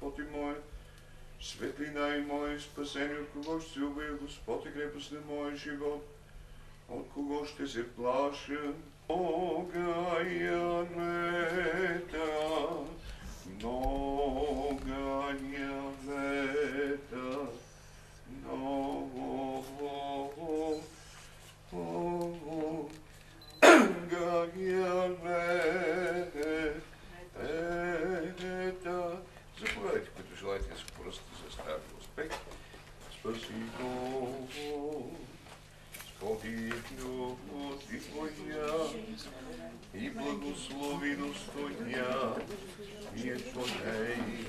Господи мой, светлина и мое спасение, от кого ще се убия, Господ и крепост на моя живот, от кого ще се плаша, Бога явета, Бога явета, Заповядайте, които желаете да се поръстите за стари успех. Спаси Господи, любовь Твоя и благослови достоя, и Твоей